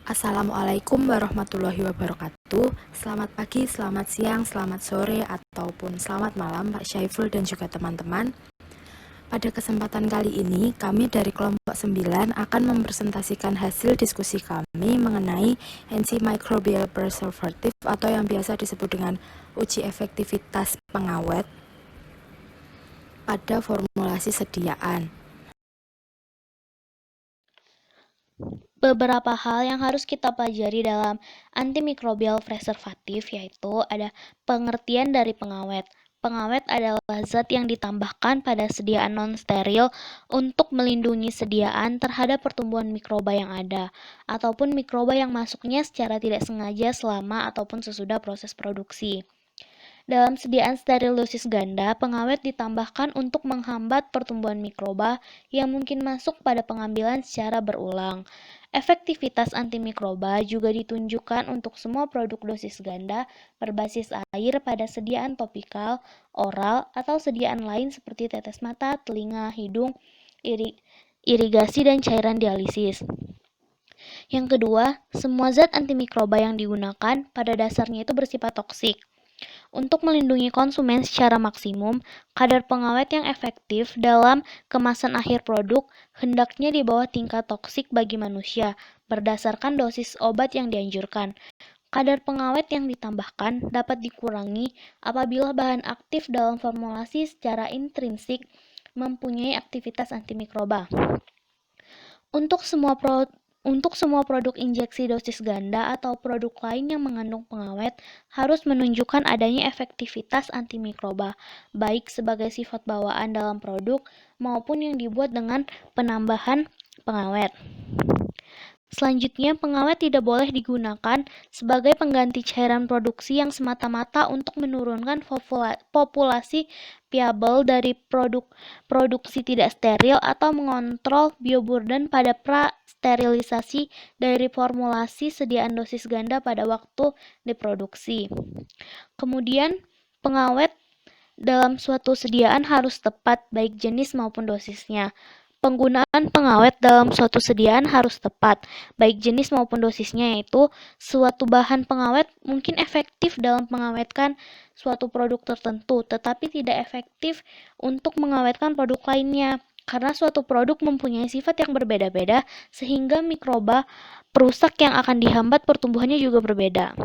Assalamualaikum warahmatullahi wabarakatuh. Selamat pagi, selamat siang, selamat sore, ataupun selamat malam Pak Syaiful dan juga teman-teman. Pada kesempatan kali ini, kami dari kelompok 9 akan mempresentasikan hasil diskusi kami mengenai antimicrobial preservative atau yang biasa disebut dengan uji efektivitas pengawet pada formulasi sediaan. Beberapa hal yang harus kita pelajari dalam antimicrobial preservatif yaitu ada pengertian dari pengawet. Pengawet adalah zat yang ditambahkan pada sediaan non-steril untuk melindungi sediaan terhadap pertumbuhan mikroba yang ada, ataupun mikroba yang masuknya secara tidak sengaja selama ataupun sesudah proses produksi. Dalam sediaan steril dosis ganda, pengawet ditambahkan untuk menghambat pertumbuhan mikroba yang mungkin masuk pada pengambilan secara berulang. Efektivitas antimikroba juga ditunjukkan untuk semua produk dosis ganda berbasis air pada sediaan topikal, oral, atau sediaan lain seperti tetes mata, telinga, hidung, irigasi, dan cairan dialisis. Yang kedua, semua zat antimikroba yang digunakan pada dasarnya itu bersifat toksik. Untuk melindungi konsumen secara maksimum, kadar pengawet yang efektif dalam kemasan akhir produk hendaknya di bawah tingkat toksik bagi manusia berdasarkan dosis obat yang dianjurkan. Kadar pengawet yang ditambahkan dapat dikurangi apabila bahan aktif dalam formulasi secara intrinsik mempunyai aktivitas antimikroba. Untuk semua produk injeksi dosis ganda atau produk lain yang mengandung pengawet harus menunjukkan adanya efektivitas antimikroba, baik sebagai sifat bawaan dalam produk maupun yang dibuat dengan penambahan pengawet. Selanjutnya, pengawet tidak boleh digunakan sebagai pengganti cairan produksi yang semata-mata untuk menurunkan populasi viabel dari produksi tidak steril atau mengontrol bioburden pada pra-sterilisasi dari formulasi sediaan dosis ganda pada waktu diproduksi. Kemudian, pengawet dalam suatu sediaan harus tepat baik jenis maupun dosisnya. Penggunaan pengawet dalam suatu sediaan harus tepat, baik jenis maupun dosisnya, yaitu suatu bahan pengawet mungkin efektif dalam mengawetkan suatu produk tertentu, tetapi tidak efektif untuk mengawetkan produk lainnya, karena suatu produk mempunyai sifat yang berbeda-beda, sehingga mikroba perusak yang akan dihambat pertumbuhannya juga berbeda.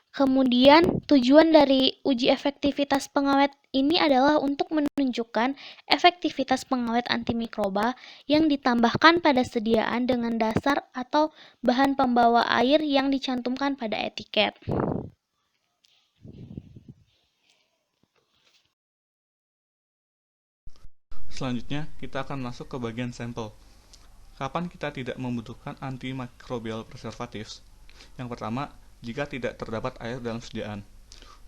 Kemudian, tujuan dari uji efektivitas pengawet ini adalah untuk menunjukkan efektivitas pengawet antimikroba yang ditambahkan pada sediaan dengan dasar atau bahan pembawa air yang dicantumkan pada etiket. Selanjutnya, kita akan masuk ke bagian sampel. Kapan kita tidak membutuhkan antimicrobial preservatives? Yang pertama, jika tidak terdapat air dalam sediaan.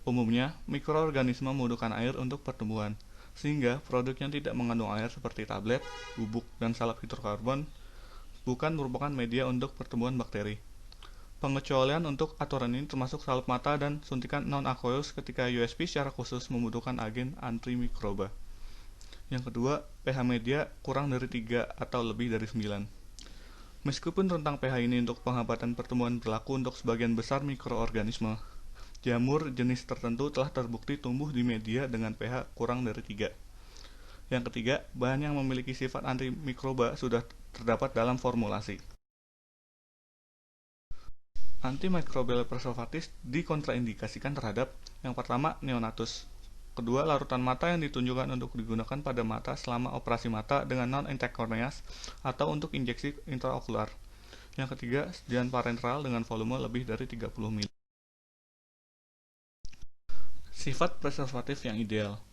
Umumnya, mikroorganisme membutuhkan air untuk pertumbuhan, sehingga produk yang tidak mengandung air seperti tablet, bubuk, dan salep hidrokarbon bukan merupakan media untuk pertumbuhan bakteri. Pengecualian untuk aturan ini termasuk salep mata dan suntikan non-aqueous ketika USP secara khusus membutuhkan agen antimikroba. Yang kedua, pH media kurang dari 3 atau lebih dari 9. Meskipun rentang pH ini untuk penghambatan pertumbuhan berlaku untuk sebagian besar mikroorganisme, jamur jenis tertentu telah terbukti tumbuh di media dengan pH kurang dari 3. Yang ketiga, bahan yang memiliki sifat antimikroba sudah terdapat dalam formulasi. Antimicrobial preservatives dikontraindikasikan terhadap yang pertama, neonatus. Kedua, larutan mata yang ditunjukkan untuk digunakan pada mata selama operasi mata dengan non-intracorneas atau untuk injeksi intraokular. Yang ketiga, sediaan parenteral dengan volume lebih dari 30 ml. Sifat preservatif yang ideal.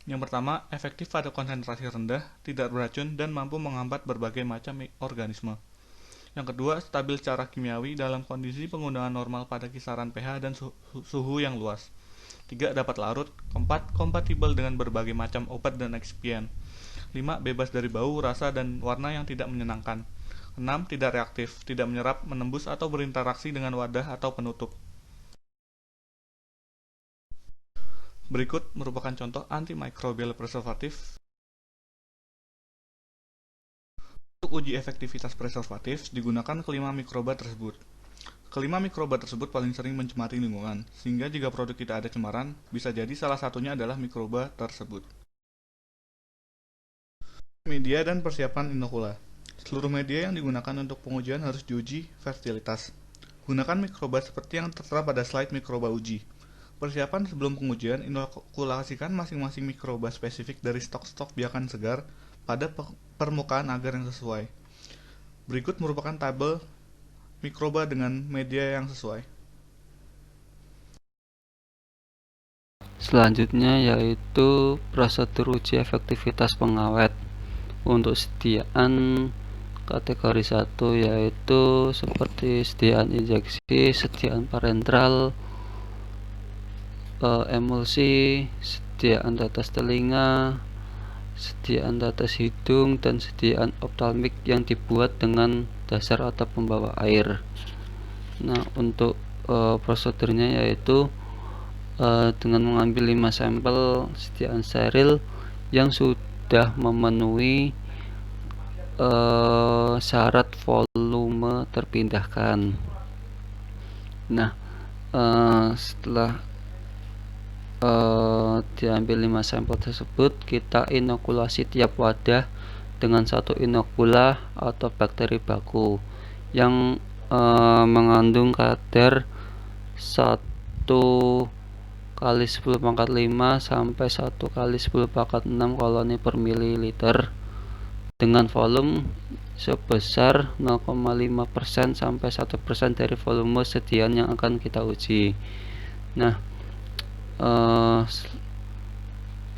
Yang pertama, efektif pada konsentrasi rendah, tidak beracun, dan mampu menghambat berbagai macam organisme. Yang kedua, stabil secara kimiawi dalam kondisi penggunaan normal pada kisaran pH dan suhu yang luas. 3. Dapat larut. 4. Kompatibel dengan berbagai macam obat dan eksipien. 5. Bebas dari bau, rasa, dan warna yang tidak menyenangkan. 6. Tidak reaktif, tidak menyerap, menembus, atau berinteraksi dengan wadah atau penutup. Berikut merupakan contoh antimicrobial preservatif. Untuk uji efektivitas preservatif, digunakan kelima mikroba tersebut. Kelima mikroba tersebut paling sering mencemari lingkungan, sehingga jika produk kita ada cemaran, bisa jadi salah satunya adalah mikroba tersebut. Media dan persiapan inokula. Seluruh media yang digunakan untuk pengujian harus diuji fertilitas. Gunakan mikroba seperti yang tertera pada slide mikroba uji. Persiapan sebelum pengujian, inokulasikan masing-masing mikroba spesifik dari stok-stok biakan segar pada permukaan agar yang sesuai. Berikut merupakan tabel mikroba dengan media yang sesuai. Selanjutnya yaitu prosedur uji efektivitas pengawet. Untuk sediaan kategori 1 yaitu seperti sediaan injeksi, sediaan parentral, emulsi, sediaan tetes telinga, sediaan tetes hidung, dan sediaan optalmik yang dibuat dengan dasar atau pembawa air. Nah, untuk prosedurnya yaitu dengan mengambil 5 sampel sediaan steril yang sudah memenuhi syarat volume terpindahkan. Nah, setelah diambil 5 sampel tersebut, kita inokulasi tiap wadah dengan satu inokula atau bakteri baku yang mengandung kadar 1 kali 10 pangkat 5 sampai 1 kali 10 pangkat 6 koloni per mililiter dengan volume sebesar 0,5% sampai 1% dari volume sediaan yang akan kita uji. Nah,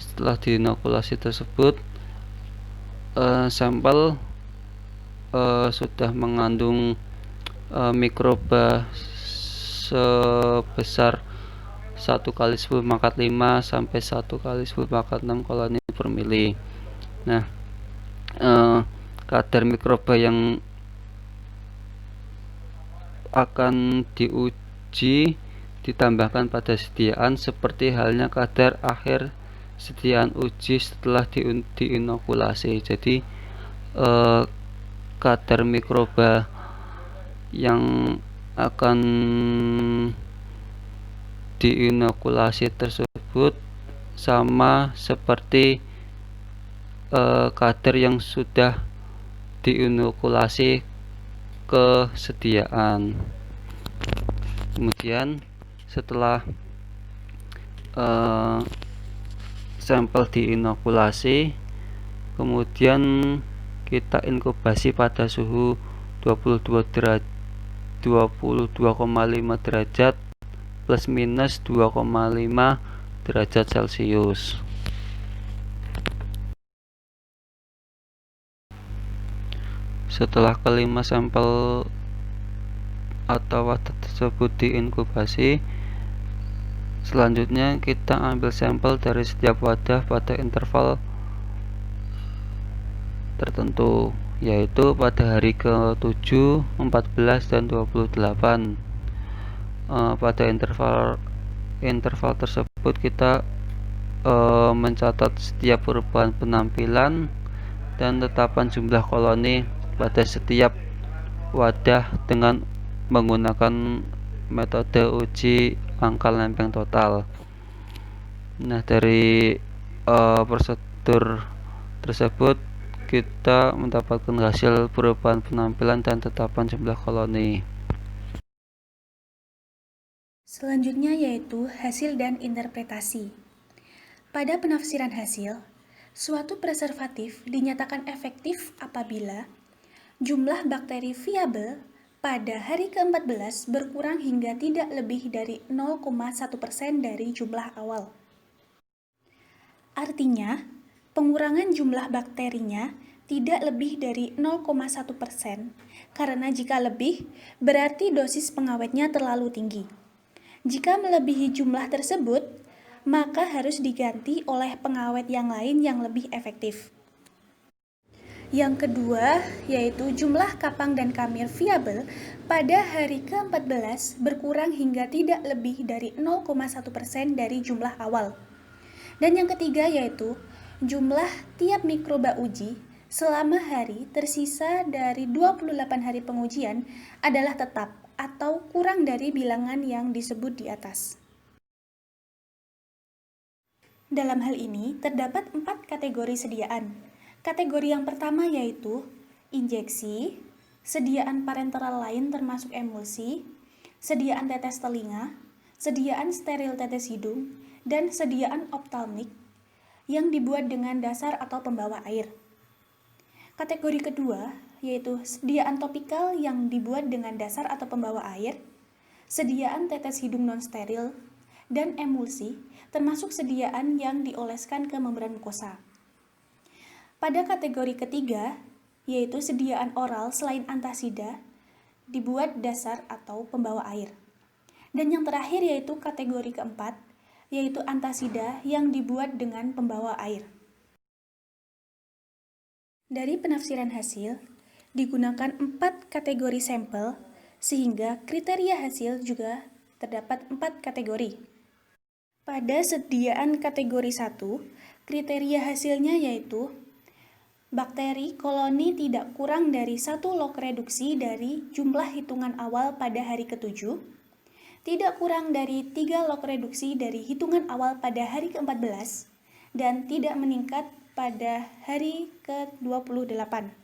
setelah diinokulasi tersebut, sampel sudah mengandung mikroba sebesar 1 kali 10 pangkat 5 sampai 1 kali 10 pangkat 6 koloni per mili. Nah, kadar mikroba yang akan diuji ditambahkan pada sediaan seperti halnya kadar akhir sediaan uji setelah diinokulasi. Jadi kadar mikroba yang akan diinokulasi tersebut sama seperti kadar yang sudah diinokulasi kesediaan. Kemudian setelah sampel diinokulasi, kemudian kita inkubasi pada suhu 22,5 derajat plus minus 2,5 derajat Celcius. Setelah kelima sampel atau wadah tersebut diinkubasi, selanjutnya kita ambil sampel dari setiap wadah pada interval tertentu, yaitu pada hari ke-7, 14, dan 28. Pada interval tersebut kita mencatat setiap perubahan penampilan dan tetapan jumlah koloni pada setiap wadah dengan menggunakan metode uji angka lempeng total. Nah, dari prosedur tersebut kita mendapatkan hasil perubahan penampilan dan tetapan jumlah koloni. Selanjutnya yaitu hasil dan interpretasi. Pada penafsiran hasil, suatu preservatif dinyatakan efektif apabila jumlah bakteri viabel pada hari ke-14 berkurang hingga tidak lebih dari 0,1% dari jumlah awal. Artinya, pengurangan jumlah bakterinya tidak lebih dari 0,1%, karena jika lebih, berarti dosis pengawetnya terlalu tinggi. Jika melebihi jumlah tersebut, maka harus diganti oleh pengawet yang lain yang lebih efektif. Yang kedua, yaitu jumlah kapang dan kamir viabel pada hari ke-14 berkurang hingga tidak lebih dari 0,1% dari jumlah awal. Dan yang ketiga yaitu jumlah tiap mikroba uji selama hari tersisa dari 28 hari pengujian adalah tetap atau kurang dari bilangan yang disebut di atas. Dalam hal ini, terdapat 4 kategori sediaan. Kategori yang pertama yaitu injeksi, sediaan parenteral lain termasuk emulsi, sediaan tetes telinga, sediaan steril tetes hidung, dan sediaan optalmik yang dibuat dengan dasar atau pembawa air. Kategori kedua yaitu sediaan topikal yang dibuat dengan dasar atau pembawa air, sediaan tetes hidung non-steril, dan emulsi, termasuk sediaan yang dioleskan ke membran mukosa. Pada kategori ketiga, yaitu sediaan oral selain antasida, dibuat dasar atau pembawa air. Dan yang terakhir yaitu kategori keempat, yaitu antasida yang dibuat dengan pembawa air. Dari penafsiran hasil, digunakan 4 kategori sampel, sehingga kriteria hasil juga terdapat 4 kategori. Pada sediaan kategori 1, kriteria hasilnya yaitu bakteri koloni tidak kurang dari 1 log reduksi dari jumlah hitungan awal pada hari ke-7, tidak kurang dari 3 log reduksi dari hitungan awal pada hari ke-14, dan tidak meningkat pada hari ke-28.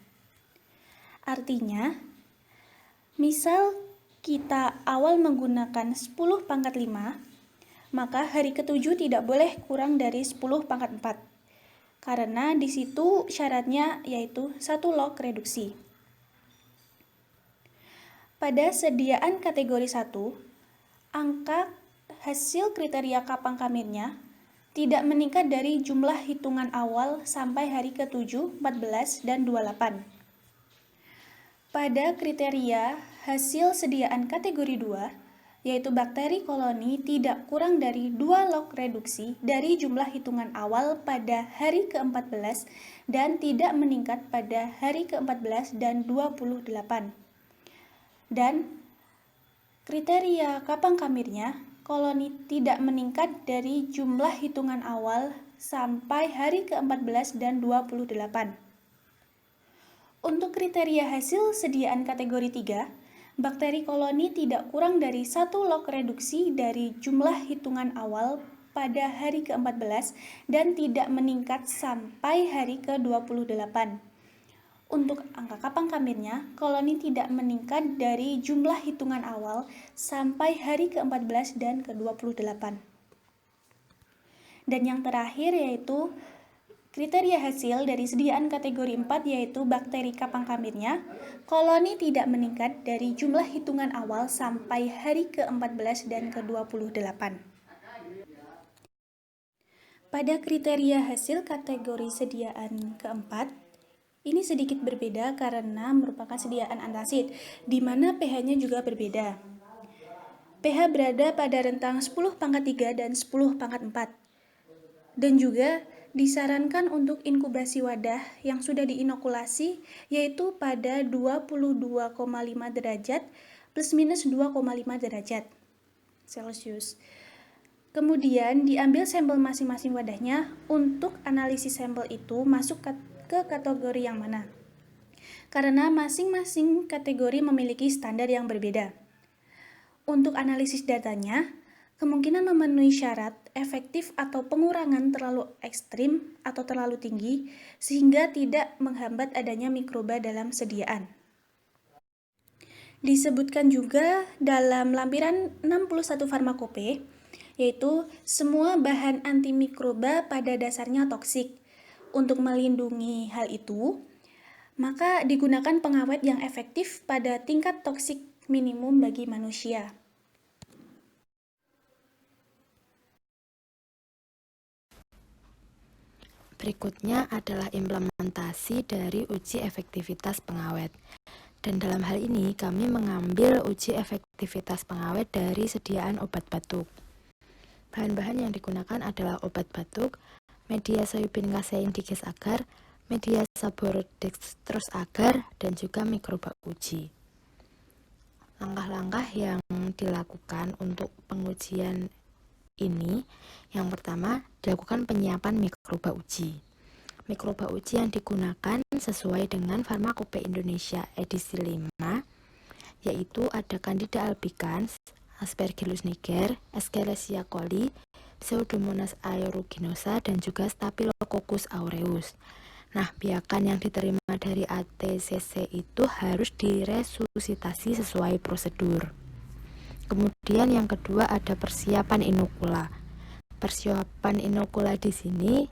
Artinya, misal kita awal menggunakan 10 pangkat 5, maka hari ke-7 tidak boleh kurang dari 10 pangkat 4. Karena di situ syaratnya yaitu 1 log reduksi. Pada sediaan kategori 1, angka hasil kriteria kapang kamirnya tidak meningkat dari jumlah hitungan awal sampai hari ke-7, 14, dan 28. Pada kriteria hasil sediaan kategori 2, yaitu bakteri koloni tidak kurang dari 2 log reduksi dari jumlah hitungan awal pada hari ke-14 dan tidak meningkat pada hari ke-14 dan 28. Dan kriteria kapang kamirnya, koloni tidak meningkat dari jumlah hitungan awal sampai hari ke-14 dan 28. Untuk kriteria hasil sediaan kategori 3, bakteri koloni tidak kurang dari 1 log reduksi dari jumlah hitungan awal pada hari ke-14 dan tidak meningkat sampai hari ke-28. Untuk angka kapang kamirnya, koloni tidak meningkat dari jumlah hitungan awal sampai hari ke-14 dan ke-28. Dan yang terakhir yaitu kriteria hasil dari sediaan kategori 4 yaitu bakteri kapang kamirnya, koloni tidak meningkat dari jumlah hitungan awal sampai hari ke-14 dan ke-28. Pada kriteria hasil kategori sediaan keempat, ini sedikit berbeda karena merupakan sediaan antasid, di mana pH-nya juga berbeda. pH berada pada rentang 10 pangkat 3 dan 10 pangkat 4. Dan juga disarankan untuk inkubasi wadah yang sudah diinokulasi yaitu pada 22,5 derajat plus minus 2,5 derajat Celcius. Kemudian diambil sampel masing-masing wadahnya untuk analisis sampel itu masuk ke kategori yang mana. Karena masing-masing kategori memiliki standar yang berbeda. Untuk analisis datanya, kemungkinan memenuhi syarat efektif atau pengurangan terlalu ekstrim atau terlalu tinggi sehingga tidak menghambat adanya mikroba dalam sediaan. Disebutkan juga dalam lampiran 61 farmakope, yaitu semua bahan antimikroba pada dasarnya toksik. Untuk melindungi hal itu, maka digunakan pengawet yang efektif pada tingkat toksik minimum bagi manusia. Berikutnya adalah implementasi dari uji efektivitas pengawet. Dan dalam hal ini kami mengambil uji efektivitas pengawet dari sediaan obat batuk. Bahan-bahan yang digunakan adalah obat batuk, media soybean kasein diges agar, media sabordextrose agar, dan juga mikroba uji. Langkah-langkah yang dilakukan untuk pengujian ini, yang pertama dilakukan penyiapan mikroba uji. Mikroba uji yang digunakan sesuai dengan Farmakope Indonesia edisi 5, yaitu ada Candida albicans, Aspergillus niger, Escherichia coli, Pseudomonas aeruginosa, dan juga Staphylococcus aureus. Nah, biakan yang diterima dari ATCC itu harus diresusitasi sesuai prosedur. Kemudian yang kedua ada persiapan inokula. Persiapan inokula di sini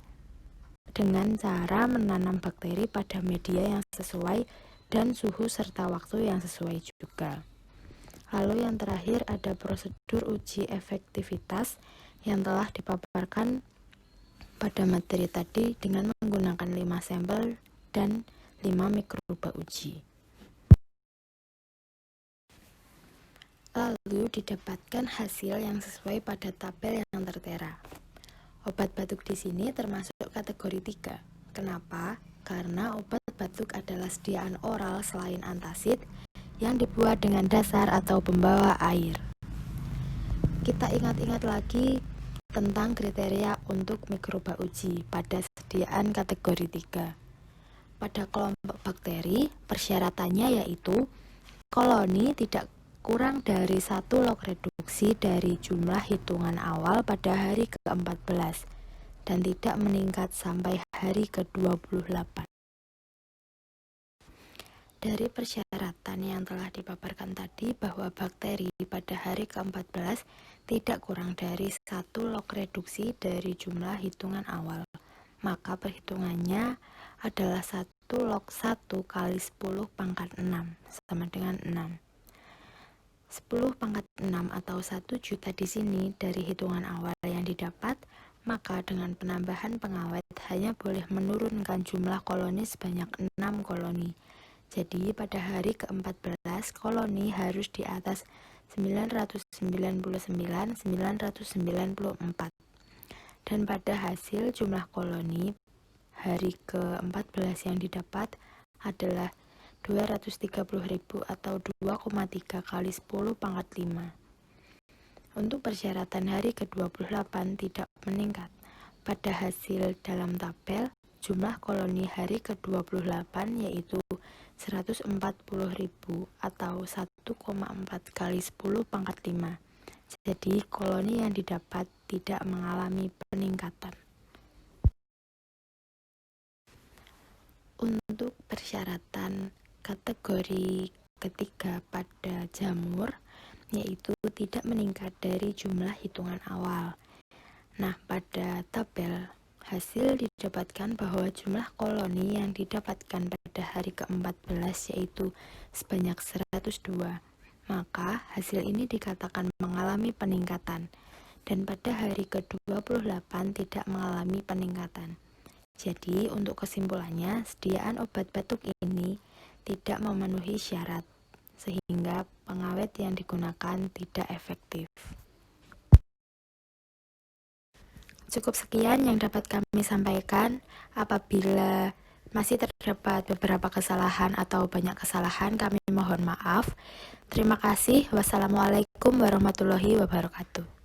dengan cara menanam bakteri pada media yang sesuai dan suhu serta waktu yang sesuai juga. Lalu yang terakhir ada prosedur uji efektivitas yang telah dipaparkan pada materi tadi dengan menggunakan 5 sampel dan 5 mikroba uji. Lalu didapatkan hasil yang sesuai pada tabel yang tertera. Obat batuk di sini termasuk kategori 3. Kenapa? Karena obat batuk adalah sediaan oral selain antasid yang dibuat dengan dasar atau pembawa air. Kita ingat-ingat lagi tentang kriteria untuk mikroba uji pada sediaan kategori 3. Pada kelompok bakteri, persyaratannya yaitu koloni tidak kurang dari 1 log reduksi dari jumlah hitungan awal pada hari ke-14 dan tidak meningkat sampai hari ke-28. Dari persyaratan yang telah dipaparkan tadi bahwa bakteri pada hari ke-14 tidak kurang dari 1 log reduksi dari jumlah hitungan awal, maka perhitungannya adalah 1 log 1 kali 10 pangkat 6 sama dengan 6. 10 pangkat 6 atau 1 juta di sini dari hitungan awal yang didapat, maka dengan penambahan pengawet hanya boleh menurunkan jumlah koloni sebanyak 6 koloni. Jadi pada hari ke-14 koloni harus di atas 999, 994. Dan pada hasil jumlah koloni hari ke-14 yang didapat adalah 230.000 atau 2,3 kali 10 pangkat 5. Untuk persyaratan hari ke-28 tidak meningkat. Pada hasil dalam tabel, jumlah koloni hari ke-28 yaitu 140.000 atau 1,4 kali 10 pangkat 5. Jadi koloni yang didapat tidak mengalami peningkatan. Untuk persyaratan kategori ketiga pada jamur, yaitu tidak meningkat dari jumlah hitungan awal. Nah, pada tabel hasil didapatkan bahwa jumlah koloni yang didapatkan pada hari ke-14 yaitu sebanyak 102. Maka hasil ini dikatakan mengalami peningkatan, dan pada hari ke-28 tidak mengalami peningkatan. Jadi untuk kesimpulannya, sediaan obat batuk ini tidak memenuhi syarat, sehingga pengawet yang digunakan tidak efektif. Cukup sekian yang dapat kami sampaikan. Apabila masih terdapat beberapa kesalahan atau banyak kesalahan, kami mohon maaf. Terima kasih. Wassalamualaikum warahmatullahi wabarakatuh.